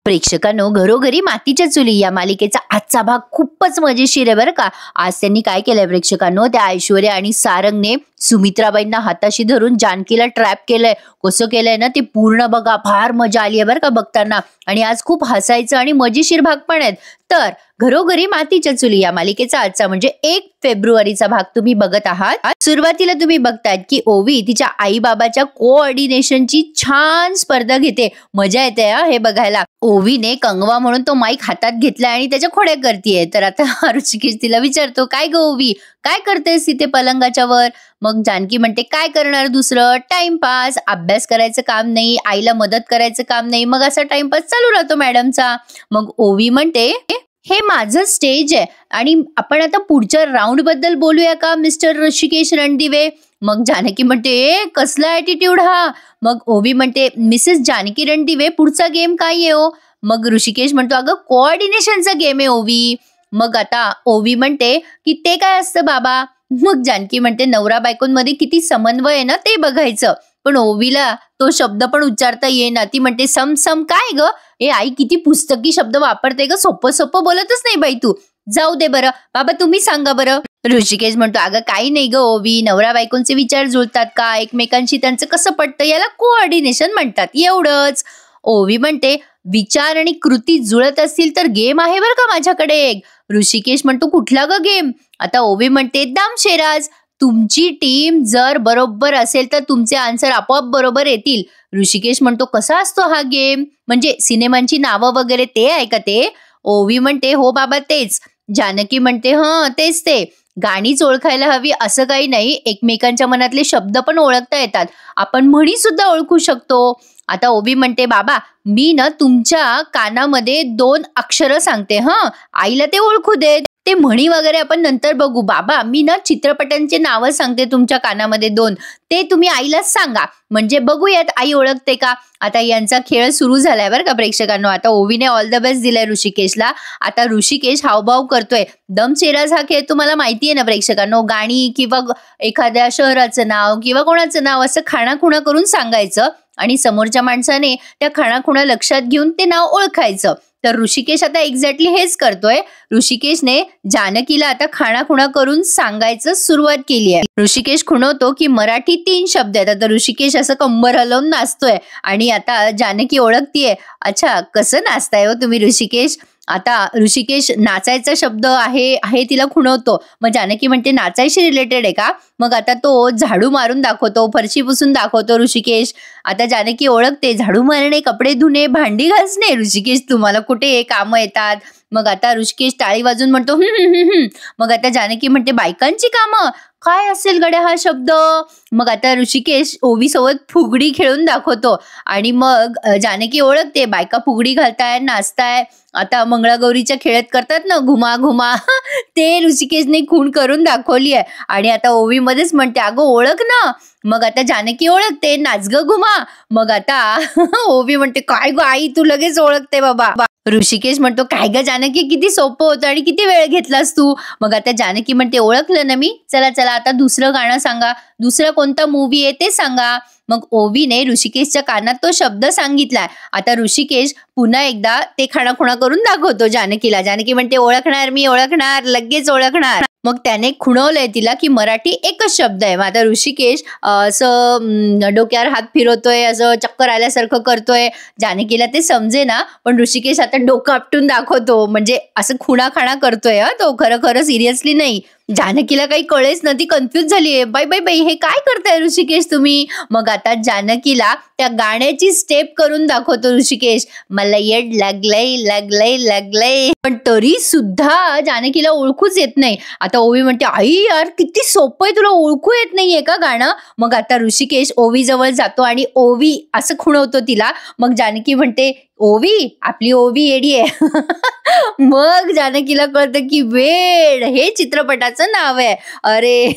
प्रेक्षकांनो, घरोघरी मातीच्या चुली या मालिकेचा आजचा भाग खूपच मजेशीर आहे बरं का. आज त्यांनी काय केलंय प्रेक्षकांनो, त्या ऐश्वर्या आणि सारंगने सुमित्राबाईंना हाताशी धरून जानकीला ट्रॅप केलंय. कसं केलंय ना ते पूर्ण बघा. फार मजा आली आहे बरं का बघताना. आणि आज खूप हसायचं आणि मजेशीर भाग पण आहेत. तर घरोघरी मातीच्या चुली या मालिकेचा आजचा म्हणजे 1 फेब्रुवारीचा भाग तुम्ही बघत आहात. सुरुवातीला तुम्ही बघतायत की ओवी तिच्या आई बाबाच्या कोऑर्डिनेशनची छान स्पर्धा घेते. मजा येते हे बघायला. ओवीने कंगवा म्हणून तो माईक हातात घेतलाय आणि त्याच्या खोड्या करतीये. तर आता ऋषिकेश तिला विचारतो, काय ग ओवी, काय करतेस तिथे पलंगाच्या वर? मग जानकी म्हणते, काय करणार दुसरं, टाइमपास, अभ्यास करायचं काम नाही, आईला मदत करायचं काम नाही, मग असा टाइमपास चालू राहतो मॅडमचा. मग ओवी म्हणते, हे माझं स्टेज आहे आणि आपण आता पुढच्या राऊंड बद्दल बोलूया का मिस्टर ऋषिकेश रणदिवे? मग जानकी म्हणते, कसला ऍटिट्यूड हा? मग ओवी म्हणते, मिसेस जानकी रणदिवे, पुढचा गेम काय आहे हो? मग ऋषिकेश म्हणतो, अगं कोऑर्डिनेशनचा गेम आहे ओवी. मग आता ओवी म्हणते की ते काय असतं बाबा? मग जानकी म्हणते, नवरा बायकोंमध्ये किती समन्वय आहे ना ते बघायचं. पण ओवीला तो शब्द पण उच्चारता येईना. ती म्हणते, सम सम काय ग? ए आई, किती पुस्तकी शब्द वापरते ग, सोपं सोपं बोलतच नाही बाई तू. जाऊ दे बरं बाबा, तुम्ही सांगा बरं. ऋषिकेश म्हणतो, अगं काही नाही ग ओवी, नवरा बायकोंचे विचार जुळतात का, एकमेकांशी त्यांचं कसं पटतं, याला कोऑर्डिनेशन म्हणतात, एवढंच. ओवी म्हणते, विचार आणि कृती जुळत असतील तर गेम आहे बरं का माझ्याकडे एक. ऋषिकेश म्हणतो, कुठला ग गेम? आता ओवी म्हणते, दामशेराज. तुमची टीम जर बरोबर असेल तर तुमचे आन्सर आपोआप बरोबर येतील. ऋषिकेश म्हणतो, कसा असतो हा गेम? म्हणजे सिनेमांची नावं वगैरे ते आहे का ते? ओवी म्हणते, हो बाबा तेच. जानकी म्हणते, तेच ते. गाणीच ओळखायला हवी असं काही नाही, एकमेकांच्या मनातले शब्द पण ओळखता येतात, आपण म्हणी सुद्धा ओळखू शकतो. आता ओवी म्हणते, बाबा मी ना तुमच्या कानामध्ये 2 अक्षरं सांगते, आईला ते ओळखू देत. ते म्हणी वगैरे आपण नंतर बघू. बाबा मी ना चित्रपटांचे नावं सांगते तुमच्या कानामध्ये 2, ते तुम्ही आईलाच सांगा, म्हणजे बघूयात आई ओळखते का. आता यांचा खेळ सुरू झालाय बरं का प्रेक्षकांनो. आता ओवीने ऑल द बेस्ट दिलाय ऋषिकेशला. आता ऋषिकेश हावभाव करतोय. दमशेराज हा खेळ तुम्हाला माहितीये ना प्रेक्षकांनो, गाणी किंवा एखाद्या शहराचं नाव किंवा कोणाचं नाव असं खाणाखुणा करून सांगायचं आणि समोरच्या माणसाने त्या खाणाखुणा लक्षात घेऊन ते नाव ओळखायचं. तर ऋषिकेश आता एक्झॅक्टली हेच करतोय. ऋषिकेशने जानकीला आता खाणाखुणा करून सांगायचं सुरुवात केली आहे. ऋषिकेश खुणवतो की मराठी 3 शब्द आहेत. आता ऋषिकेश असं कंबर हलवून नाचतोय आणि आता जानकी ओळखतीये. अच्छा, कसं नाचताय हो तुम्ही ऋषिकेश? आता ऋषिकेश नाचायचा शब्द आहे तिला खुणवतो. मग जानकी म्हणते, नाचायशी रिलेटेड आहे का? मग आता तो झाडू मारून दाखवतो, फरशी पुसून दाखवतो ऋषिकेश. आता जानकी ओळखते, झाडू मारणे, कपडे धुणे, भांडी घासणे. ऋषिकेश, तुम्हाला कुठे हे कामं येतात? मग आता ऋषिकेश टाळी वाजून म्हणतो, मग आता जानकी म्हणते, बायकांची कामं, काय असेल गड्या हा शब्द? मग आता ऋषिकेश ओवी सोबत फुगडी खेळून दाखवतो आणि मग जानकी ओळखते, बायका फुगडी घालताय, नाचताय. आता मंगळागौरीच्या खेळत करतात ना घुमा घुमा, ते ऋषिकेशने खूण करून दाखवली आहे. आणि आता ओवी मध्येच म्हणते, अगं ओळख ना. मग आता जानकी ओळखते, नाच ग घुमा. मग आता ओवी म्हणते, काय ग आई, तू लगेच ओळखते बाबा. ऋषिकेश म्हणतो, काय ग जानकी, किती सोपं होतं आणि किती वेळ घेतलास तू? मग आता जानकी म्हणते, ओळखलं ना मी. चला चला आता दुसरं गाणं सांगा, दुसरा कोणता मूवी आहे ते सांगा. मग ओवीने ऋषिकेशच्या कानात तो शब्द सांगितलाय. आता ऋषिकेश पुन्हा एकदा ते खाणाखुणा करून दाखवतो जानकीला. जानकी म्हणते, ओळखणार मी, ओळखणार, लगेच ओळखणार. मग त्याने खुणवलंय तिला की मराठी एकच शब्द आहे. मग आता ऋषिकेश असं डोक्यावर हात फिरवतोय, असं चक्कर आल्यासारखं करतोय. जानकीला ते समजे ना, पण ऋषिकेश आता डोकं आपटून दाखवतो, म्हणजे असं खुणाखाणा करतोय तो, खरं खरं सिरियसली नाही. जानकीला काही कळेच ना, ती कन्फ्युज झालीये. बाई बाई बाई, हे काय करताय ऋषिकेश तुम्ही? मग आता जानकीला त्या गाण्याची स्टेप करून दाखवतो ऋषिकेश, मला येड लागलंय लागलंय लागलंय. पण तरी सुद्धा जानकीला ओळखूच येत नाही. आता ओवी म्हणते, आई यार किती सोपं आहे, तुला ओळखू येत नाहीये का गाणं? मग आता ऋषिकेश ओवी जवळ जातो आणि ओवी असं खुणवतो तिला. मग जानकी म्हणते, ओवी, आपली ओवी येडी आहे. मग जानकीला कळतं की वेड हे चित्रपटाचं नाव आहे. अरे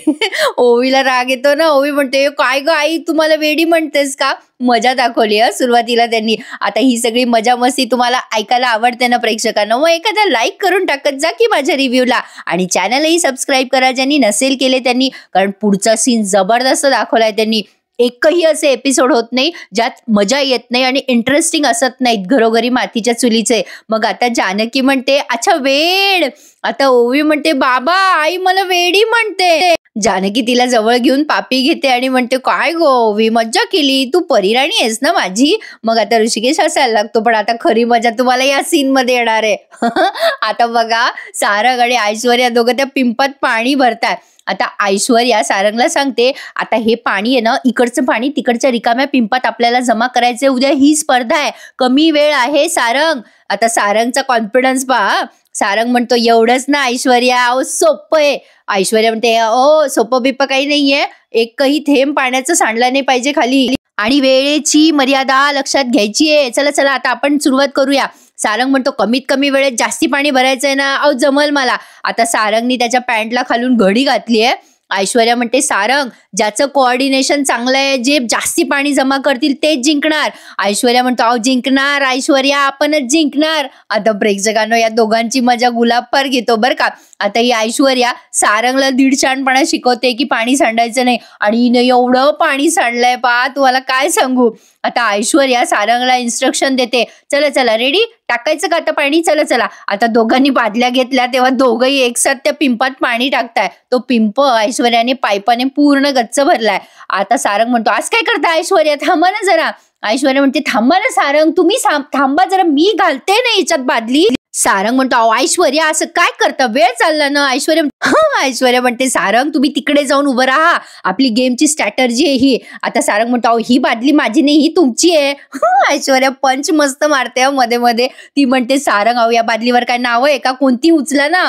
ओवीला राग येतो ना. ओवी म्हणते, काय ग आई, तुम्हाला वेडी म्हणतेस का? मजा दाखवली सुरुवातीला त्यांनी. आता ही सगळी मजा मस्ती तुम्हाला ऐकायला आवडते ना प्रेक्षकांना? मग एखादा लाईक करून टाकत जा की माझ्या रिव्ह्यूला, आणि चॅनलही सबस्क्राईब करा ज्यांनी नसेल केले त्यांनी, कारण पुढचा सीन जबरदस्त दाखवलाय त्यांनी. एकही असे एपिसोड होत नाही ज्यात मजा येत नाही आणि इंटरेस्टिंग असत नाहीत घरोघरी मातीच्या चुलीचे. मग आता जानकी म्हणते अच्छा वेड, आता ओवी म्हणते बाबा आई मला वेडी म्हणते. जानकी तिला जवळ घेऊन पापी घेते आणि म्हणते काय गो ओवी मज्जा केली, तू परिराणी आहेस ना माझी. मग आता ऋषिकेश हसायला लागतो, पण आता खरी मजा तुम्हाला या सीन मध्ये येणार आहे. आता बघा सारंग आणि ऐश्वर्या दोघं त्या पिंपात पाणी भरतात. आता ऐश्वर्या सारंगला सांगते आता हे पाणी आहे ना, इकडचं पाणी तिकडच्या रिकाम्या पिंपात आपल्याला जमा करायचंय, उद्या ही स्पर्धा आहे, कमी वेळ आहे सारंग. आता सारंगचा कॉन्फिडन्स पहा. सारंग म्हणतो एवढंच ना ऐश्वर्या, अहो सोपं आहे. ऐश्वर्या म्हणते ओ सोपं बिप्पं काही नाहीये, एकही थेंब पाण्याचं सांडला नाही पाहिजे खाली आणि वेळेची मर्यादा लक्षात घ्यायची आहे. चला चला आता आपण सुरुवात करूया. सारंग म्हणतो कमीत कमी वेळेत जास्ती पाणी भरायचंय ना, अहो जमल मला. आता सारंगनी त्याच्या पॅन्टला खालून घडी घातली आहे. ऐश्वर्या म्हणते सारंग ज्याचं कोऑर्डिनेशन चांगलं आहे, जे जास्ती पाणी जमा करतील तेच जिंकणार. ऐश्वर्या म्हणतो अहो जिंकणार ऐश्वर्या, आपणच जिंकणार. आता प्रेक्षकांनो या दोघांची मजा गुलाब पार घेतो बरं का. आता ही ऐश्वर्या सारंगला दीडशानपणा शिकवते की पाणी सांडायचं नाही आणि हिने एवढं पाणी सांडलंय पा, तुम्हाला काय सांगू. आता ऐश्वर्या सारंगला इन्स्ट्रक्शन देते चला चला रेडी, टाकायचं का आता पाणी, चला चला. आता दोघांनी बादल्या घेतल्या तेव्हा दोघंही एकसाथ त्या पिंपात पाणी टाकताय. तो पिंप ऐश्वर्याने पाईपाने पूर्ण गच्च भरलाय. आता सारंग म्हणतो आज काय करता ऐश्वर्या, थांबा ना जरा. ऐश्वर्या म्हणते थांबा ना सारंग, तुम्ही थांबा जरा, मी घालते ना याच्यात बादली. सारंग म्हणतो अहो ऐश्वर्या असं काय करता, वेळ चालला ना. ऐश्वर्या म्हणते सारंग तुम्ही तिकडे जाऊन उभं राहा, आपली गेमची स्ट्रॅटर्जी आहे ही. आता सारंग म्हणतो अहो ही बादली माझी नाही, ही तुमची आहे. ऐश्वर्या पंच मस्त मारते मध्ये मध्ये. ती म्हणते सारंग अहो या बादलीवर काय नाव आहे का, कोणती उचला ना.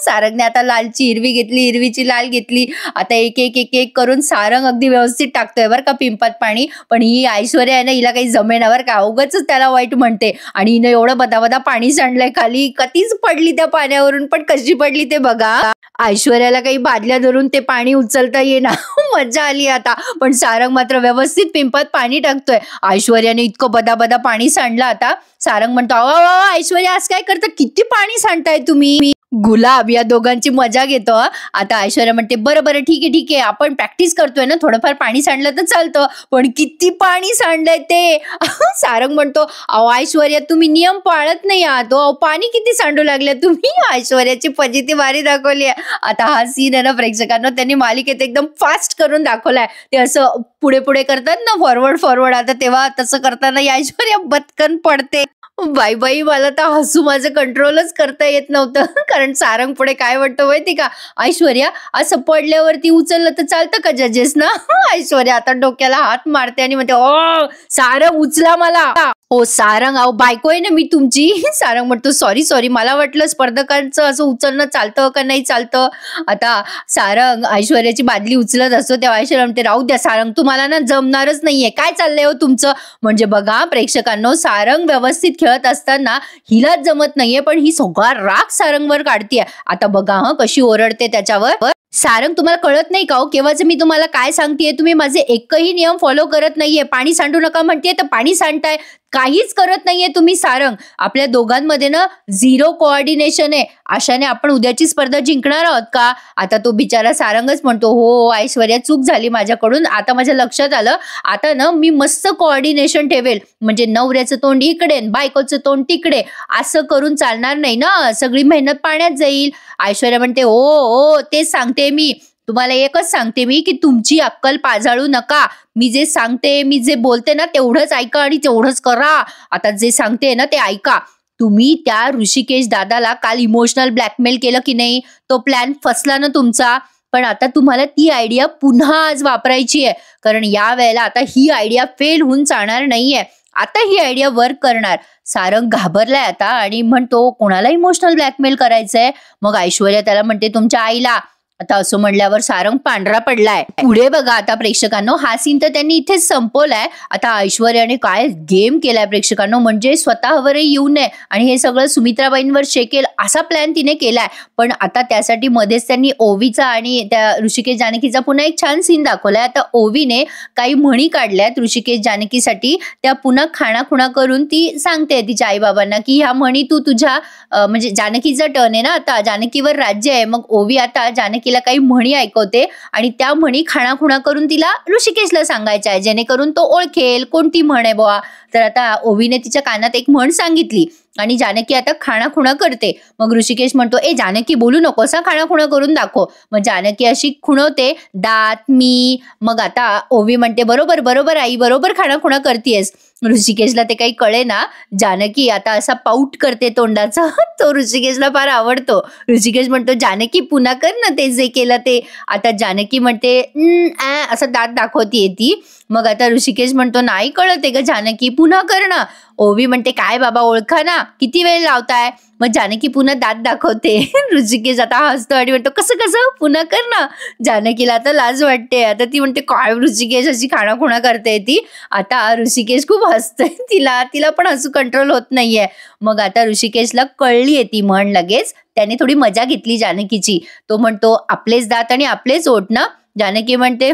सारंगने आता लालची हिरवी घेतली, हिरवीची लाल घेतली. आता एक एक एक एक करून सारंग अगदी व्यवस्थित टाकतोय बरं का पिंपात पाणी. पण ही ऐश्वर्या आहे ना, हिला काही जमेना बरं का, उगाच त्याला वाईट म्हणते. आणि हिनं एवढं बदा पाणी सांडलंय खाली, कधीच पडली त्या पाण्यावरून, पण कशी पडली ते बघा. ऐश्वर्याला काही बादल्या धरून ते पाणी उचलता येईना. मज्जा आली आता. पण सारंग मात्र व्यवस्थित पिंपात पाणी टाकतोय. ऐश्वर्याने इतकं बदा पाणी सांडलं. आता सारंग म्हणतो अहो ऐश्वर्या आज काय करता, किती पाणी सांडताय तुम्ही. गुलाब या दोघांची मजा घेतो. आता ऐश्वर्या म्हणते बरं बरं ठीक आहे आपण प्रॅक्टिस करतोय ना, थोडंफार पाणी सांडलं तर चालतं, पण किती पाणी सांडलंय ते. सारंग म्हणतो अहो ऐश्वर्या तुम्ही नियम पाळत नाही आहात, पाणी किती सांडू लागले तुम्ही. ऐश्वर्याची फजिती भारी दाखवली आहे. आता हा सीन आहे ना प्रेक्षकांना त्यांनी मालिकेत एकदम फास्ट करून दाखवलाय. ते असं पुढे पुढे करतात ना, फॉरवर्ड आता तेव्हा तसं करताना ऐश्वर्या बटकन पडते. बाई बाई मला तर हसू माझं कंट्रोलच करता येत नव्हतं. कारण सारंग पुढे काय वाटतं माहिती का, ऐश्वर्या असं पडल्यावरती उचललं तर चालतं का जजेस ना. ऐश्वर्या आता डोक्याला हात मारते आणि म्हणते ओ सारंग उचला मला. हो सारंग अहो बायको आहे ना मी तुमची. सारंग म्हणतो सॉरी मला वाटलं स्पर्धकांचं असं उचलणं चालतं का नाही चालतं. आता सारंग ऐश्वर्याची बादली उचलत असतो तेव्हा ऐश्वर्या म्हणते राहू द्या सारंग, तुम्हाला ना जमणारच नाहीये, काय चाललंय हो तुमचं. म्हणजे बघा प्रेक्षकांनो सारंग व्यवस्थित खेळत असताना हिलाच जमत नाहीये, पण ही सगळा राग सारंगवर काढतीये. आता बघा कशी ओरडते त्याच्यावर. सारंग तुम्हाला कळत नाही का हो, केव्हाच मी तुम्हाला काय सांगतेय, तुम्ही माझे एकही नियम फॉलो करत नाहीये. पाणी सांडू नका म्हणतेय तर पाणी सांडताय, काहीच करत नाहीये तुम्ही. सारंग आपल्या दोघांमध्ये ना झिरो कोऑर्डिनेशन आहे. अशाने आपण उद्याची स्पर्धा जिंकणार आहोत का. आता तो बिचारा सारंगच म्हणतो हो ऐश्वर्या चूक झाली माझ्याकडून, आता माझ्या लक्षात आलं, आता ना मी मस्त कोऑर्डिनेशन ठेवेल, म्हणजे नवऱ्याचं तोंड इकडे बायकोचं तोंड तिकडे, असं करून चालणार नाही ना, सगळी मेहनत पाण्यात जाईल. ऐश्वर्या म्हणते ओ तेच सांगते मी तुम्हाला, एकच सांगते मी की तुमची अक्कल पाजाळू नका. मी जे सांगते, मी जे बोलते ना तेवढंच ऐका आणि तेवढंच करा. आता जे सांगते ना ते ऐका. तुम्ही त्या ऋषिकेश दादाला काल इमोशनल ब्लॅकमेल केलं की नाही, तो प्लॅन फसला ना तुमचा. पण आता तुम्हाला ती आयडिया पुन्हा आज वापरायची आहे, कारण या वेळेला आता ही आयडिया फेल होऊन चालणार नाहीये. आता ही आयडिया वर्क करणार. सारंग घाबरलाय आता आणि म्हणतो कोणाला इमोशनल ब्लॅकमेल करायचंय. मग ऐश्वर्या त्याला म्हणते तुमच्या आईला. आता असं म्हणल्यावर सारंग पांढरा पडलाय. पुढे बघा आता प्रेक्षकांनो, हा सीन तर त्यांनी इथेच संपवलाय. आता ऐश्वर्याने काय गेम केलाय प्रेक्षकांनो, म्हणजे स्वतःवरही येऊ नये आणि हे सगळं सुमित्राबाईंवर शेकेल असा प्लॅन तिने केलाय. पण आता त्यासाठी मध्येच त्यांनी ओवीचा आणि त्या ऋषिकेश जानकीचा पुन्हा एक छान सीन दाखवलाय. आता ओवीने काही म्हणी काढल्यात ऋषिकेश जानकीसाठी, त्या पुन्हा खाणाखुणा करून ती सांगते तिच्या आई बाबांना की ह्या म्हणी तू तुझ्या म्हणजे जानकीचा टर्न आहे ना आता, जानकीवर राज्य आहे. मग ओवी आता जानकीला काही म्हणी ऐकवते आणि त्या म्हणी खाणाखुणा करून तिला ऋषिकेशला सांगायच्या आहे, जेणेकरून तो ओळखेल कोणती म्हण आहे बुवा. तर आता ओवीने तिच्या कानात एक म्हण सांगितली आणि जानकी आता खाणाखुणा करते. मग ऋषिकेश म्हणतो, ए जानकी बोलू नकोस हा, खाणाखुणा करून दाखव. मग जानकी अशी खुणवते, दात मी. मग आता ओवी म्हणते, बरोबर बरोबर आई, बरोबर खाणाखुणा करतेस. ऋषिकेशला ते काही कळे ना, जानकी आता असा पाऊट करते तोंडाचा. तो ऋषिकेशला फार आवडतो. ऋषिकेश म्हणतो, जानकी पुन्हा कर ना ते जे केलं ते. आता जानकी म्हणते असं दात दाखवतीये ती. मग आता ऋषिकेश म्हणतो, नाही कळते ग जानकी, पुन्हा कर ना. ओवी म्हणते, काय बाबा ओळखा ना, किती वेळ लावताय. मग जानकी पुन्हा दात दाखवते. ऋषिकेश आता हसतो आणि म्हणतो, कसं कसं पुन्हा कर ना. जानकीला आता लाज वाटते. आता ती म्हणते, काय ऋषिकेश अशी खाणाखुणा करते ती. आता ऋषिकेश खूप हसतोय, तिला पण हसू कंट्रोल होत नाहीये. मग आता ऋषिकेशला कळलीये ती म्हण लगेच. त्याने थोडी मजा घेतली जानकीची. तो म्हणतो, आपलेच दात आणि आपलेच ओठ ना. जानकी म्हणते,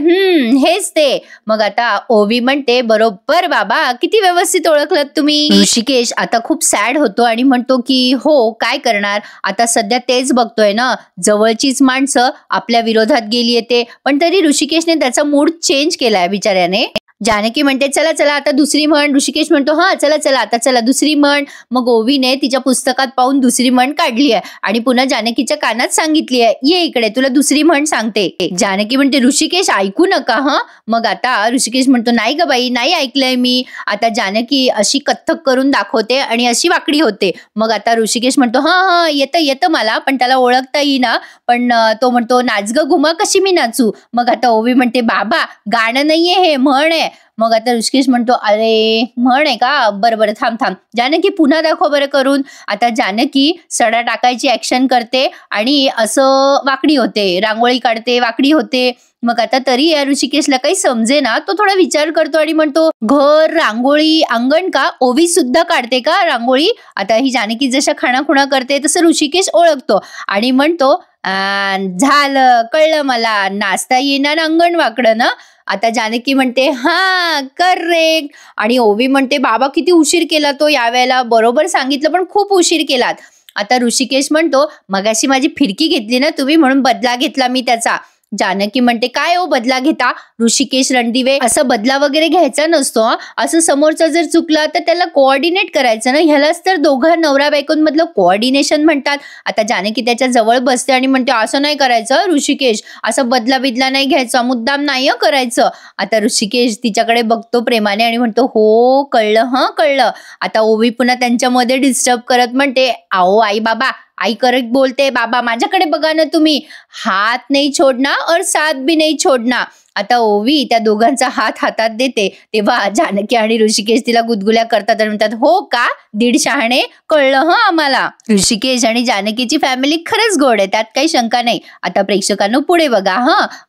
हेच ते. मग आता ओवी म्हणते, बरोबर बाबा, किती व्यवस्थित ओळखलात तुम्ही. ऋषिकेश आता खूप सॅड होतो आणि म्हणतो की हो, काय करणार आता, सध्या तेच बघतोय ना, जवळचीच माणसं आपल्या विरोधात गेली येते. पण तरी ऋषिकेशने त्याचा मूड चेंज केलाय बिचाऱ्याने. जानकी म्हणते, चला चला आता दुसरी म्हण. ऋषिकेश म्हणतो, हा चला चला आता चला दुसरी म्हण. मग ओवीने तिच्या पुस्तकात पाहून दुसरी म्हण काढली आहे आणि पुन्हा जानकीच्या कानात सांगितली आहे, ये इकडे तुला दुसरी म्हण सांगते. जानकी म्हणते, ऋषिकेश ऐकू नका हा. मग आता ऋषिकेश म्हणतो, नाही ग बाई, नाही ऐकलंय मी. आता जानकी अशी कथ्थक करून दाखवते आणि अशी वाकडी होते. मग आता ऋषिकेश म्हणतो, हा येतं मला, पण त्याला ओळखता येईना. पण तो म्हणतो, नाच ग घुमा, कशी मी नाचू. मग आता ओवी म्हणते, बाबा गाणं नाहीये हे, म्हण आहे. मग आता ऋषिकेश म्हणतो, अरे म्हण आहे का, बरं थांब. जानकी पुन्हा दाखव बरं करून. आता जानकी सडा टाकायची ऍक्शन करते आणि असं वाकडी होते, रांगोळी काढते, वाकडी होते. मग आता तरी या ऋषिकेशला काही समजे ना, तो थोडा विचार करतो आणि म्हणतो, घर, रांगोळी, अंगण का, ओवी सुद्धा काढते का रांगोळी. आता ही जानकी जशा खाणाखुणा करते तसं ऋषिकेश ओळखतो आणि म्हणतो, झालं, कळलं मला, नाचता येणार अंगण वाकडं ना. आता जानकी म्हणते, हा करेक्ट. आणि ओवी म्हणते, बाबा किती उशीर केला तो यावेळेला, बरोबर सांगितलं पण खूप उशीर केलात. आता ऋषिकेश म्हणतो, मगाशी माझी फिरकी घेतली ना तुम्ही, म्हणून बदला घेतला मी त्याचा. जानकी म्हणते, काय हो बदला घेता ऋषिकेश रणदिवे, असं बदला वगैरे घ्यायचा नसतो. असं समोरचा जर चुकला तर त्याला कोऑर्डिनेट करायचं ना, ह्यालाच तर दोघं नवरा बायकोंमधलं कोऑर्डिनेशन म्हणतात. आता जानकी त्याच्या जवळ बसते आणि म्हणते, असं नाही करायचं ऋषिकेश, असं बदला बिदला नाही घ्यायचा, मुद्दाम नाही करायचं. आता ऋषिकेश तिच्याकडे बघतो प्रेमाने आणि म्हणतो, हो कळलं. आता ओवी पुन्हा त्यांच्यामध्ये डिस्टर्ब करत म्हणते, आओ आई बाबा, आई करेक्ट बोलते, बाबा माझ्याकडे बघा ना तुम्ही, हात नाही छोडना और साथ भी नहीं छोडना. आता ओवी त्या दोघांचा हात हातात देते तेव्हा जानकी आणि ऋषिकेश तिला गुदगुल्या करतात आणि म्हणतात, हो का दीड शहाणे, कळलं आम्हाला. ऋषिकेश आणि जानकीची फॅमिली खरंच गोड आहे, त्यात काही शंका नाही. आता प्रेक्षकांनो पुढे बघा.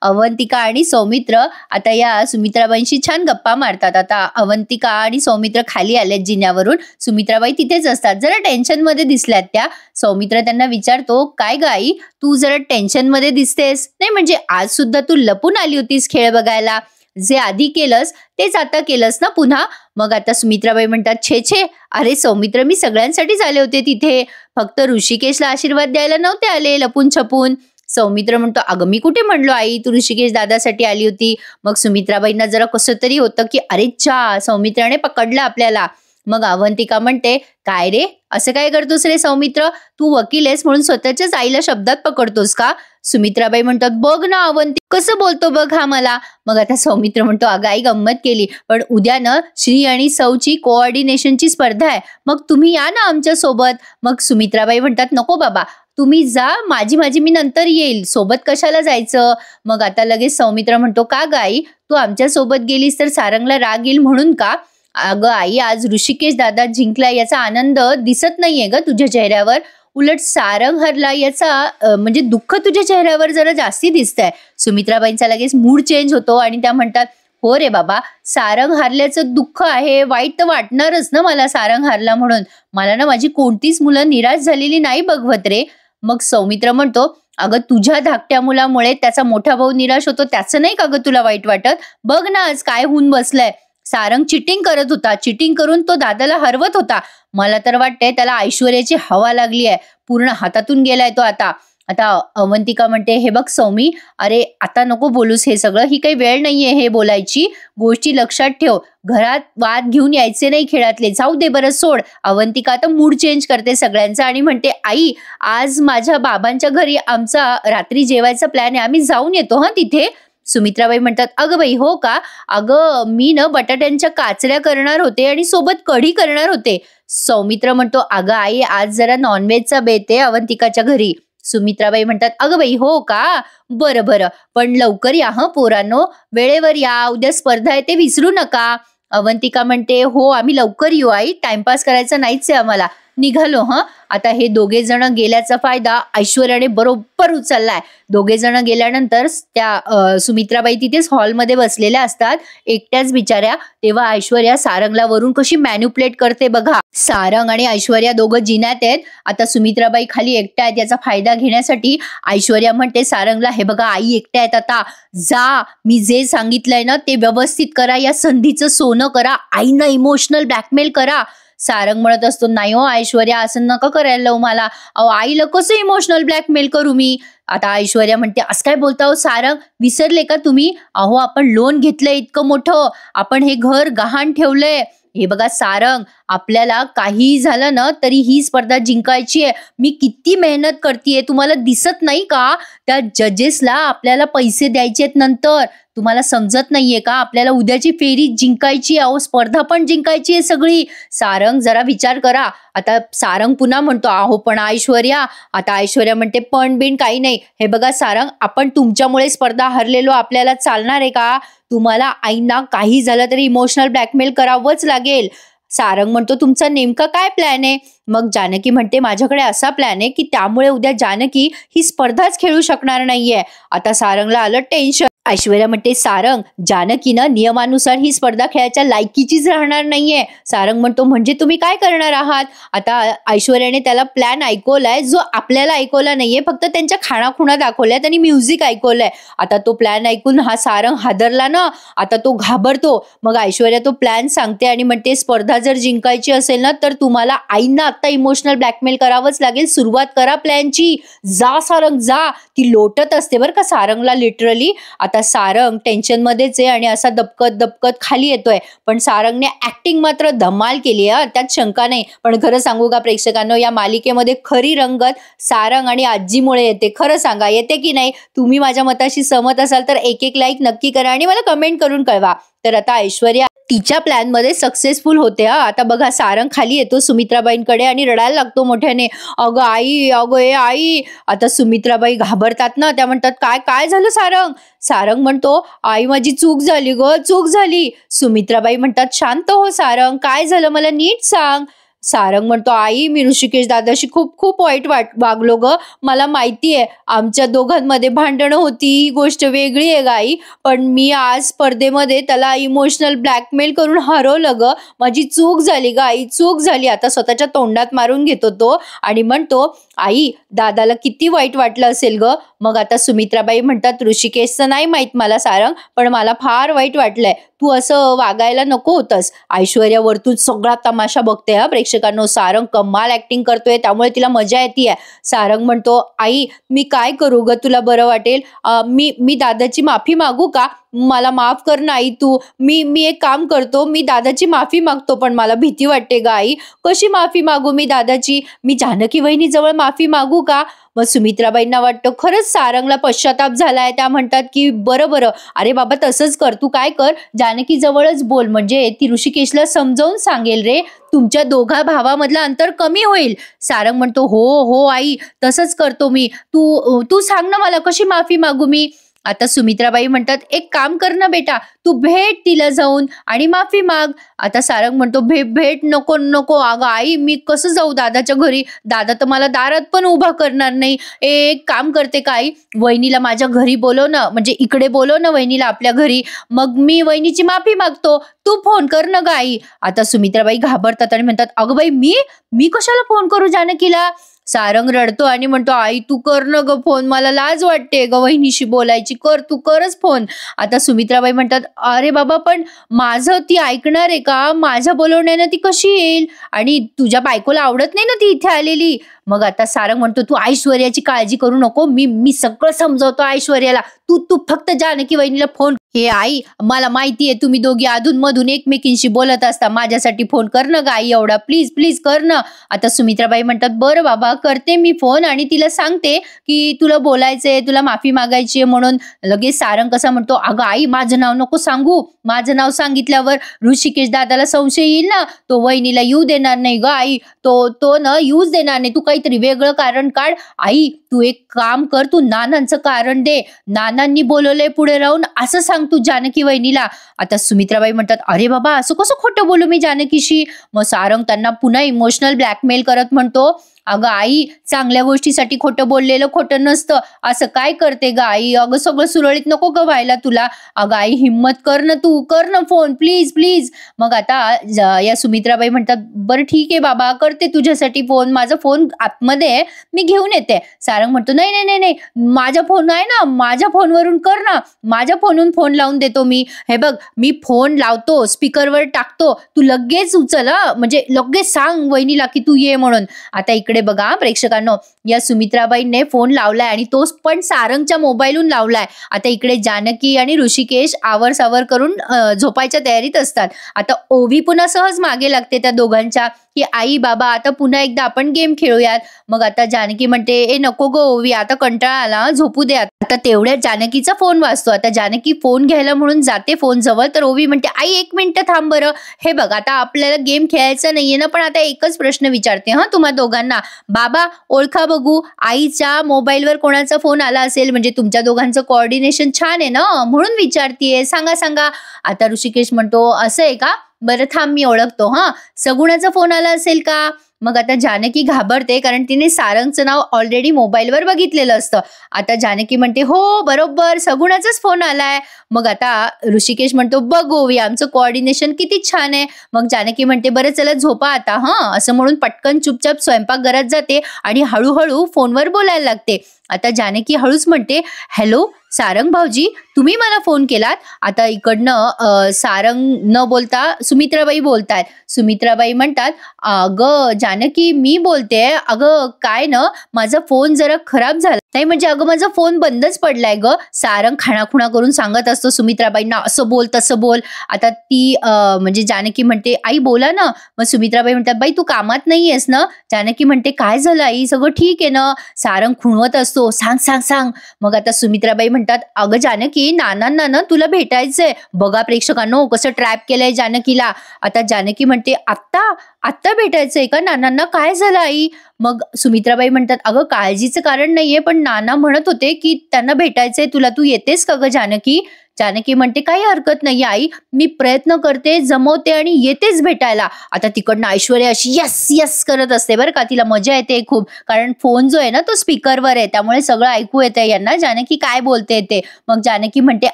अवंतिका आणि सौमित्र आता या सुमित्राबाईंशी छान गप्पा मारतात. आता अवंतिका आणि सौमित्र खाली आलेत जिन्यावरून, सुमित्राबाई तिथेच असतात, जरा टेन्शन मध्ये दिसल्यात त्या. सौमित्र त्यांना विचारतो, काय ग आई, तू जरा टेन्शन मध्ये दिसतेस. नाही म्हणजे आज सुद्धा तू लपून आली होतीस खेळ बघायला, जे आधी केलंस तेच आता केलंस ना पुन्हा. मग आता सुमित्राबाई म्हणतात, छे अरे सौमित्र, मी सगळ्यांसाठीच आले होते तिथे, फक्त ऋषिकेशला आशीर्वाद द्यायला नव्हते आले लपून छपून. सौमित्र म्हणतो, अगं मी कुठे म्हणलो आई, तू ऋषिकेश दादासाठी आली होती. मग सुमित्राबाईंना जरा कसं तरी होतं की अरे चा, सौमित्राने पकडलं आपल्याला. मग अवंतिका म्हणते, काय रे असं काय करतोस रे सौमित्र, तू वकील आहेस म्हणून स्वतःच्याच आईला शब्दात पकडतोस का. सुमित्राबाई म्हणतात, बघ ना अवंती कसं बोलतो बघ हा मला. मग आता सौमित्र म्हणतो, अगं आई गंमत केली, पण उद्या ना श्री आणि सौची कोऑर्डिनेशनची स्पर्धा आहे, मग तुम्ही या ना आमच्या सोबत. मग सुमित्राबाई म्हणतात, नको बाबा तुम्ही जा, माझी मी नंतर येईल, सोबत कशाला जायचं. मग आता लगेच सौमित्र म्हणतो, का ग आई, तू आमच्या सोबत गेलीस तर सारंगला राग येईल म्हणून का. अगं आई, आज ऋषिकेश दादा जिंकला याचा आनंद दिसत नाहीये ग तुझ्या चेहऱ्यावर, उलट सारंग हरला याचा म्हणजे दुःख तुझ्या चेहऱ्यावर जरा जास्ती दिसतंय. सुमित्राबाईंचा लगेच मूड चेंज होतो आणि त्या म्हणतात, हो रे बाबा, सारंग हारल्याचं दुःख आहे, वाईट तर वाटणारच ना मला सारंग हारला म्हणून, मला ना माझी कोणतीच मुलं निराश झालेली नाही बघवत रे. मग सौमित्र म्हणतो, अगं तुझ्या धाकट्या मुलामुळे त्याचा मोठा भाऊ निराश होतो त्याचं नाही का ग तुला वाईट वाटत, बघ ना आज काय होऊन बसलंय. सारंग चिटिंग करत होता, चिटिंग करून तो दादाला हरवत होता. मला तर वाटतंय त्याला ऐश्वर्याची हवा लागली आहे, पूर्ण हातातून गेलाय तो आता. आता अवंतिका म्हणते, हे बघ सौमी, अरे आता नको बोलूस हे सगळं, ही काही वेळ नाहीये हे बोलायची, गोष्टी लक्षात ठेव, घरात वाद घेऊन यायचे नाही खेळातले, जाऊ दे बरं सोड. अवंतिका आता मूड चेंज करते सगळ्यांचा आणि म्हणते, आई आज माझ्या बाबांच्या घरी आमचा रात्री जेवायचा प्लॅन आहे, आम्ही जाऊन येतो हा तिथे. सुमित्राबाई म्हणतात, अगं बाई हो का, अगं मी न बटाट्यांच्या काचऱ्या करणार होते आणि सोबत कढी करणार होते. सौमित्र म्हणतो, अगं आई आज जरा नॉनव्हेजचा बेत आहे अवंतिकाच्या घरी. सुमित्राबाई म्हणतात, अगं बाई हो का, बरं बरं, पण लवकर या हं पोरांनो, वेळेवर या, उद्या स्पर्धा आहे ते विसरू नका. अवंतिका म्हणते, हो आम्ही लवकर येऊ आई, टाइमपास करायचा नाहीच आहे आम्हाला, निघालो हं. आता हे दोघे जण गेल्याचा फायदा ऐश्वर्याने बरोबर उचललाय. दोघे जण गेल्यानंतर त्या सुमित्राबाई तिथेच हॉलमध्ये बसलेल्या असतात एकट्याच बिचाऱ्या. तेव्हा ऐश्वर्या सारंगला वरून कशी मॅन्युप्लेट करते बघा. सारंग आणि ऐश्वर्या दोघं जिन्यात आहेत. आता सुमित्राबाई खाली एकट्या आहेत, याचा फायदा घेण्यासाठी ऐश्वर्या म्हणते सारंगला, हे बघा आई एकट्या आहेत, आता जा, मी जे सांगितलंय ना ते व्यवस्थित करा, या संधीचं सोनं करा, आईना इमोशनल ब्लॅकमेल करा. सारंग म्हणत असतो, नाही हो ऐश्वर्या, असं नका करायला लावू मला, अहो आईला कसं इमोशनल ब्लॅकमेल करू मी. आता ऐश्वर्या म्हणते, असं काय बोलता हो सारंग, विसरले का तुम्ही, अहो आपण लोन घेतलंय इतकं मोठं, आपण हे घर गहाण ठेवलंय. हे बघा सारंग, आपल्याला काही झालं ना तरी ही स्पर्धा जिंकायची आहे, मी किती मेहनत करतेय तुम्हाला दिसत नाही का, त्या जजेसला आपल्याला पैसे द्यायचे आहेत नंतर, तुम्हाला समजत नाहीये का, आपल्याला उद्याची फेरी जिंकायची, अहो स्पर्धा पण जिंकायची आहे सगळी. सारंग जरा विचार करा. आता सारंग पुन्हा म्हणतो, अहो पण ऐश्वर्या. आता ऐश्वर्या म्हणते, पण बिन काही नाही, हे बघा सारंग, आपण तुमच्यामुळे स्पर्धा हरलेलो, आपल्याला चालणार आहे का, तुम्हाला आईंना काही झालं तरी इमोशनल ब्लॅकमेल करावंच लागेल. सारंग म्हणतो, तुमचा नेमका काय प्लॅन आहे. मग जानकी म्हणते, माझ्याकडे असा प्लॅन आहे की त्यामुळे उद्या जानकी ही स्पर्धाच खेळू शकणार नाहीये. आता सारंगला आलं टेन्शन. ऐश्वर्या म्हणते, सारंग, जानकीनं नियमानुसार ही स्पर्धा खेळायच्या लायकीचीच राहणार नाहीये. सारंग म्हणतो, म्हणजे तुम्ही काय करणार आहात. आता ऐश्वर्याने त्याला प्लॅन ऐकवलाय जो आपल्याला ऐकवला नाहीये, फक्त त्यांच्या खाणाखुणा दाखवल्यात आणि म्युझिक ऐकवलंय. आता तो प्लॅन ऐकून हा सारंग हादरला ना, आता तो घाबरतो. मग ऐश्वर्या तो प्लॅन सांगते आणि म्हणते, स्पर्धा जर जिंकायची असेल ना तर तुम्हाला आईंना आता इमोशनल ब्लॅकमेल करावंच लागेल, सुरुवात करा प्लॅनची, जा सारंग जा. ती लोटत असते बरं का सारंगला लिटरली. आता सारंग टेन्शन मध्येच आहे आणि असा दबकत दबकत खाली येतोय, पण सारंगने ऍक्टिंग मात्र धमाल केली आहे, त्यात शंका नाही. पण खरं सांगू का प्रेक्षकांनो, या मालिकेमध्ये खरी रंगत सारंग आणि आजीमुळे येते. खरं सांगा, येते की नाही. तुम्ही माझ्या मताशी सहमत असाल तर एक लाईक नक्की करा आणि मला कमेंट करून कळवा. तर आता ऐश्वर्या तिच्या प्लॅन मध्ये सक्सेसफुल होते. आता बघा सारंग खाली येतो सुमित्राबाईंकडे आणि रडायला लागतो मोठ्याने, अगं आई, अगं ए आई. आता सुमित्राबाई घाबरतात ना, त्या म्हणतात, काय काय झालं सारंग. सारंग म्हणतो, आई माझी चूक झाली ग, चूक झाली. सुमित्राबाई म्हणतात, शांत हो सारंग, काय झालं मला नीट सांग. सारंग म्हणतो, आई मी ऋषिकेश दादाशी खूप खूप वाईट वागलो ग, मला माहितीये आमच्या दोघांमध्ये भांडणं होती, ही गोष्ट वेगळी आहे गाई, पण मी आज स्पर्धेमध्ये त्याला इमोशनल ब्लॅकमेल करून हरवलं ग, माझी चूक झाली ग आई, चूक झाली. आता स्वतःच्या तोंडात मारून घेतो तो आणि म्हणतो, आई दादाला किती वाईट वाटलं असेल ग. मग आता सुमित्राबाई म्हणतात, ऋषिकेशचं नाही माहित मला सारंग, पण मला फार वाईट वाटलंय, तू असं वागायला नको होतंस. ऐश्वर्या वरतून सगळा तमाशा बघते हा प्रेक्षकांनो. सारंग कमाल ऍक्टिंग करतोय त्यामुळे तिला मजा येते. सारंग म्हणतो, आई मी काय करू ग, तुला बरं वाटेल, मी दादाची माफी मागू का, मला माफ कर ना आई तू. मी एक काम करतो, मी दादाची माफी मागतो, पण मला भीती वाटते ग आई, कशी माफी मागू मी दादाची, मी जानकी वहिनी जवळ माफी मागू का. मग सुमित्राबाईंना वाटतं खरंच सारंगला पश्चाताप झालाय. त्या म्हणतात की बरं अरे बाबा तसंच कर, तू काय कर, जानकी जवळच बोल, म्हणजे ती ऋषिकेशला समजावून सांगेल रे, तुमच्या दोघा भावामधलं अंतर कमी होईल. सारंग म्हणतो, हो हो आई तसंच करतो मी, तू सांग ना मला कशी माफी मागू मी. आता सुमित्राबाई म्हणतात, एक काम कर ना बेटा, तू भेट तिला जाऊन आणि माफी माग. आता सारंग म्हणतो, भेट नको नको, अगं आई मी कसं जाऊ दादाच्या घरी, दादा तर मला दारात पण उभा करणार नाही. एक काम करते का आई, वहिनीला माझ्या घरी बोलव ना, म्हणजे इकडे बोलव ना वहिनीला आपल्या घरी, मग मी वहिनीची माफी मागतो, तू फोन कर ना ग आई. आता सुमित्राबाई घाबरतात आणि म्हणतात, अगं बाई मी कशाला फोन करू जानकीला. सारंग रडतो आणि म्हणतो, आई तू कर ना ग फोन, मला लाज वाटते ग वहिनीशी बोलायची, कर तू करच फोन. आता सुमित्राबाई म्हणतात, अरे बाबा पण माझं ती ऐकणार आहे का? माझ्या बोलवण्यानं ती कशी येईल? आणि तुझ्या बायकोला आवडत नाही ना ती इथे आलेली. मग आता सारंग म्हणतो, तू ऐश्वर्याची काळजी करू नको, मी मी सगळं समजवतो ऐश्वर्याला, तू तू फक्त जानकी वहिनीला फोन. हे आई, मला माहितीये तुम्ही दोघी अधून मधून एकमेकींशी बोलत असता, माझ्यासाठी फोन कर ना ग आई, एवढा प्लीज प्लीज कर ना. आता सुमित्राबाई म्हणतात, बरं बाबा करते मी फोन आणि तिला सांगते की तुला बोलायचंय, तुला माफी मागायची आहे म्हणून. लगेच सारंग कसा म्हणतो, अगं आई माझं नाव नको सांगू, माझं नाव सांगितल्यावर ऋषिकेश दादाला संशय येईल ना, तो वहिनीला येऊ देणार नाही ग आई, तो तो ना येऊच देणार नाही, तू काहीतरी वेगळं कारण काढ. आई तू एक काम कर, तू नानांचं कारण दे, नानांनी बोलवलंय पुढे राहून असं सांग तू जानकी वहिनीला. आता सुमित्राबाई म्हणतात, अरे बाबा असं कसं खोटं बोलू मी जानकीशी. मग सारंग त्यांना पुन्हा इमोशनल ब्लॅकमेल करत म्हणतो, अगं आई चांगल्या गोष्टीसाठी खोटं बोललेलं खोटं नसतं, असं काय करते ग आई, अगं सगळं सुरळीत नको ग व्हायला तुला, अगं आई हिम्मत कर ना, तू कर ना फोन प्लीज प्लीज. मग आता या सुमित्राबाई म्हणतात, बरं ठीक आहे बाबा करते तुझ्यासाठी फोन, माझा फोन आतमध्ये आहे मी घेऊन येते. सारंग म्हणतो, नाही नाही नाही नाही, माझा फोन आहे ना, माझ्या फोनवरून कर ना, माझ्या फोनवरून फोन लावून देतो मी, हे बघ मी फोन लावतो स्पीकरवर टाकतो, तू लगेच उचल, म्हणजे लगेच सांग वहिनीला की तू ये म्हणून. आता इकडे बघा प्रेक्षकांनो, या सुमित्राबाईंने फोन लावलाय आणि तो पण सारंगच्या मोबाईलहून लावलाय. आता इकडे जानकी आणि ऋषिकेश आवरसावर करून झोपायच्या तयारीत असतात. आता ओवी पुन्हा सहज मागे लागते त्या दोघांच्या, की आई बाबा आता पुन्हा एकदा आपण गेम खेळूयात. मग आता जानकी म्हणते, ए नको गो ओवी, आता कंटाळा आला, झोपू दे. आता तेवढ्यात जानकीचा फोन वाजतो. आता जानकी फोन घ्यायला म्हणून जाते फोन जवळ, तर ओवी म्हणते, आई 1 मिनिट थांब बरं, हे बघ आता आपल्याला गेम खेळायचा नाहीये ना, पण आता एकच प्रश्न विचारते हा तुम्हा दोघांना, बाबा ओळखा बघू, आईच्या मोबाईलवर कोणाचा फोन आला असेल, म्हणजे तुमच्या दोघांचं कोऑर्डिनेशन छान आहे ना म्हणून विचारतीये, सांगा सांगा. आता ऋषिकेश म्हणतो, असं आहे का, बरं थांब मी ओळखतो, हा सगुणाचा फोन आला असेल का. मग आता जानकी घाबरते, कारण तिने सारंगचं नाव ऑलरेडी मोबाईलवर बघितलेलं असतं. आता जानकी म्हणते, हो बरोबर सगुणाचाच फोन आलाय. मग आता ऋषिकेश म्हणतो, बघ ओवी आमचं कोऑर्डिनेशन किती छान आहे. मग जानकी म्हणते, बरं चला झोपा आता, असं म्हणून पटकन चुपचाप स्वयंपाकघरात जाते आणि हळूहळू फोनवर बोलायला लागते. आता जानकी हळूच म्हणते, हॅलो सारंग भाऊजी, तुम्ही मला फोन केलात. आता इकडनं सारंग न बोलता सुमित्राबाई बोलतात. सुमित्राबाई म्हणतात, अगं जानकी मी बोलते, अगं काय ना माझा फोन जरा खराब झाला, नाही म्हणजे अगं माझा फोन बंदच पडलाय ग. सारंग खाणाखुणा करून सांगत असतो सुमित्राबाईंना, असं बोल तसं बोल. आता ती म्हणजे जानकी म्हणते, आई बोला ना. मग सुमित्राबाई म्हणतात, बाई तू कामात नाहीयेस ना. जानकी म्हणते, काय झालं आई, सगळं ठीक आहे ना. सारंग खुणवत असतो, सांग सांग सांग. मग आता सुमित्राबाई म्हणतात, अगं जानकी नानांना ना तुला भेटायचंय. बघा प्रेक्षकांनो कसं ट्रॅप केलंय जानकीला. आता जानकी म्हणते, आत्ता आत्ता भेटायचंय का नानांना, काय झालं आई. मग सुमित्राबाई म्हणतात, अगं काळजीचं कारण नाहीये, पण नाना म्हणत होते की त्यांना भेटायचंय तुला, तू येतेस का ग जानकी. जानकी म्हणते, काही हरकत नाही आई, मी प्रयत्न करते, जमवते आणि येतेच भेटायला. आता तिकडनं ऐश्वर्या अशी यस यस करत असते बरं का, तिला मजा येते खूप, कारण फोन जो आहे ना तो स्पीकरवर आहे, त्यामुळे सगळं ऐकू येतंय यांना जानकी काय बोलते ते. मग जानकी म्हणते,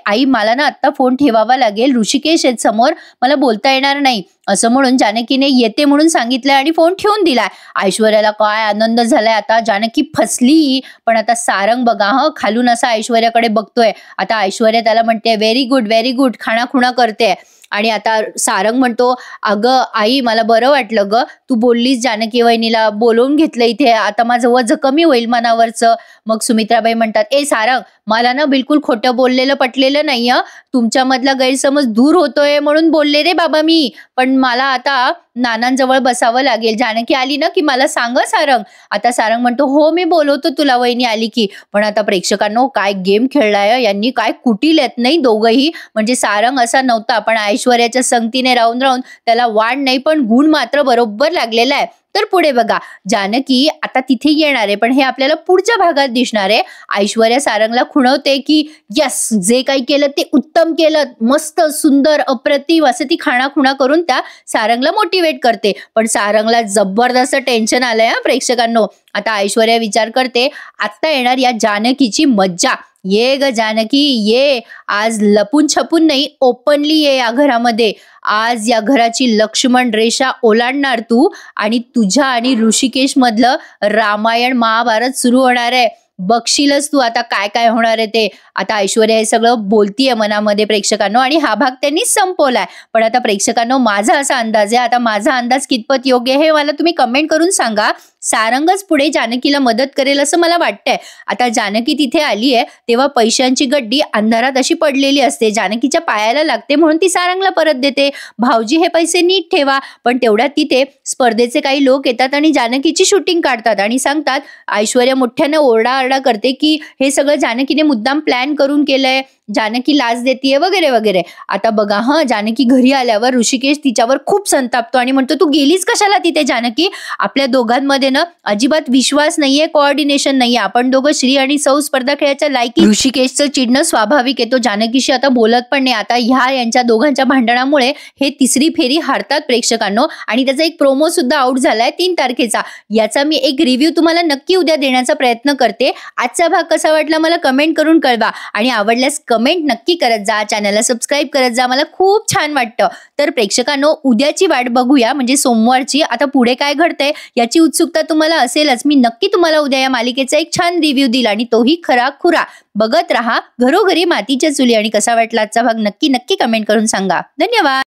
आई मला ना आत्ता फोन ठेवावा लागेल, ऋषिकेश आहेत समोर, मला बोलता येणार नाही. असं म्हणून जानकीने येते म्हणून सांगितलंय आणि फोन ठेवून दिलाय. ऐश्वर्याला काय आनंद झालाय, आता जानकी फसली. पण आता सारंग बघा खालून असा ऐश्वर्याकडे बघतोय. आता ऐश्वर्या त्याला म्हणते, व्हेरी गुड, खाणाखुणा करते. आणि आता सारंग म्हणतो, अगं आई मला बरं वाटलं ग, तू बोललीस जानकी वहिनीला, बोलवून घेतलं इथे, आता माझं वजन कमी होईल मनावरचं. मग सुमित्राबाई म्हणतात, ए सारंग मला ना बिलकुल खोटं बोललेलं पटलेलं नाही, तुमच्यामधला गैरसमज दूर होतोय म्हणून बोलले रे बाबा मी, पण मला आता नानांजवळ बसावं लागेल, जानकी आली ना की मला सांग सारंग. आता सारंग म्हणतो, हो मी बोलवतो तुला वहिनी आली की. पण आता प्रेक्षकांनो काय गेम खेळलाय यांनी, काय कुटील आहेत नाही दोघंही. म्हणजे सारंग असा नव्हता, पण ऐश्वर्याच्या संगतीने राहून राहून त्याला वाढ नाही पण गुण मात्र बरोबर लागलेला आहे. तर पुढे बघा, जानकी आता तिथे येणार आहे, पण हे आपल्याला पुढच्या भागात दिसणार आहे. ऐश्वर्या सारंगला खुणवते की यस जे काही केलं ते उत्तम केलं, मस्त सुंदर अप्रतिम असं ती खाणाखुणा करून त्या सारंगला मोटिवेट करते. पण सारंगला जबरदस्त टेन्शन आलंय प्रेक्षकांनो. आता ऐश्वर्या विचार करते, आता येणार या जानकीची मज्जा. ये ग जानकी ये, आज लपून छपून नाही, ओपनली ये या घरामध्ये. आज या घराची लक्ष्मण रेषा ओलांडणार तू आणि तुझ्या आणि ऋषिकेश मधलं रामायण महाभारत सुरू होणार आहे. बघशीलच तू आता काय काय होणार आहे ते. आता ऐश्वर्या हे सगळं बोलतीये मनामध्ये प्रेक्षकांनो, आणि हा भाग त्यांनी संपवलाय. पण आता प्रेक्षकांनो, माझा असा अंदाज आहे, आता माझा अंदाज कितपत योग्य आहे हे मला तुम्ही कमेंट करून सांगा. सारंगच पुढे जानकीला मदत करेल असं मला वाटतंय. आता जानकी तिथे आली आहे तेव्हा पैशांची गड्डी अंधारात अशी पडलेली असते, जानकीच्या पायाला लागते म्हणून ती सारंगला परत देते. भाऊजी हे पैसे नीट ठेवा. पण तेवढ्यात तिथे स्पर्धेचे काही लोक येतात आणि जानकीची शूटिंग काढतात आणि सांगतात, ऐश्वर्या मोठ्याने ओरडा करते की हे सगळं जानकीने मुद्दाम प्लॅन करून केलंय, जानकी लाच देतीये वगैरे वगैरे. आता बघा जानकी घरी आल्यावर ऋषिकेश तिच्यावर खूप संतापतो आणि म्हणतो, तू गेलीच कशाला तिथे जानकी? आपल्या दोघांमध्ये ना अजिबात विश्वास नाहीये, कोऑर्डिनेशन नाहीये. आपण दोघं श्री आणि सौ स्पर्धा खेळायच्या लायकी. ऋषिकेशचं चिडणं स्वाभाविक आहे, तो जानकीशी आता बोलत पण नाही. आता यांच्या दोघांच्या भांडणामुळे हे तिसरी फेरी हारतात प्रेक्षकांनो, आणि त्याचा एक प्रोमो सुद्धा आउट झालाय 3 तारखेचा. याचा मी एक रिव्ह्यू तुम्हाला नक्की उद्या देण्याचा प्रयत्न करते. आजचा भाग कसा वाटला मला कमेंट करून कळवा, आणि आवडल्यास कमेंट नक्की करत जा, चॅनलला सबस्क्राईब करत जा, मला खूप छान वाटतं. तर प्रेक्षकांनो, उद्याची वाट बघूया, म्हणजे सोमवारची. आता पुढे काय घडतंय याची उत्सुकता तुम्हाला असेलच. मी नक्की तुम्हाला उद्या या मालिकेचा एक छान रिव्ह्यू देईल, आणि तोही खरा खुरा. बघत रहा घरोघरी मातीच्या चुली. आणि कसा वाटला आजचा भाग नक्की कमेंट करून सांगा. धन्यवाद.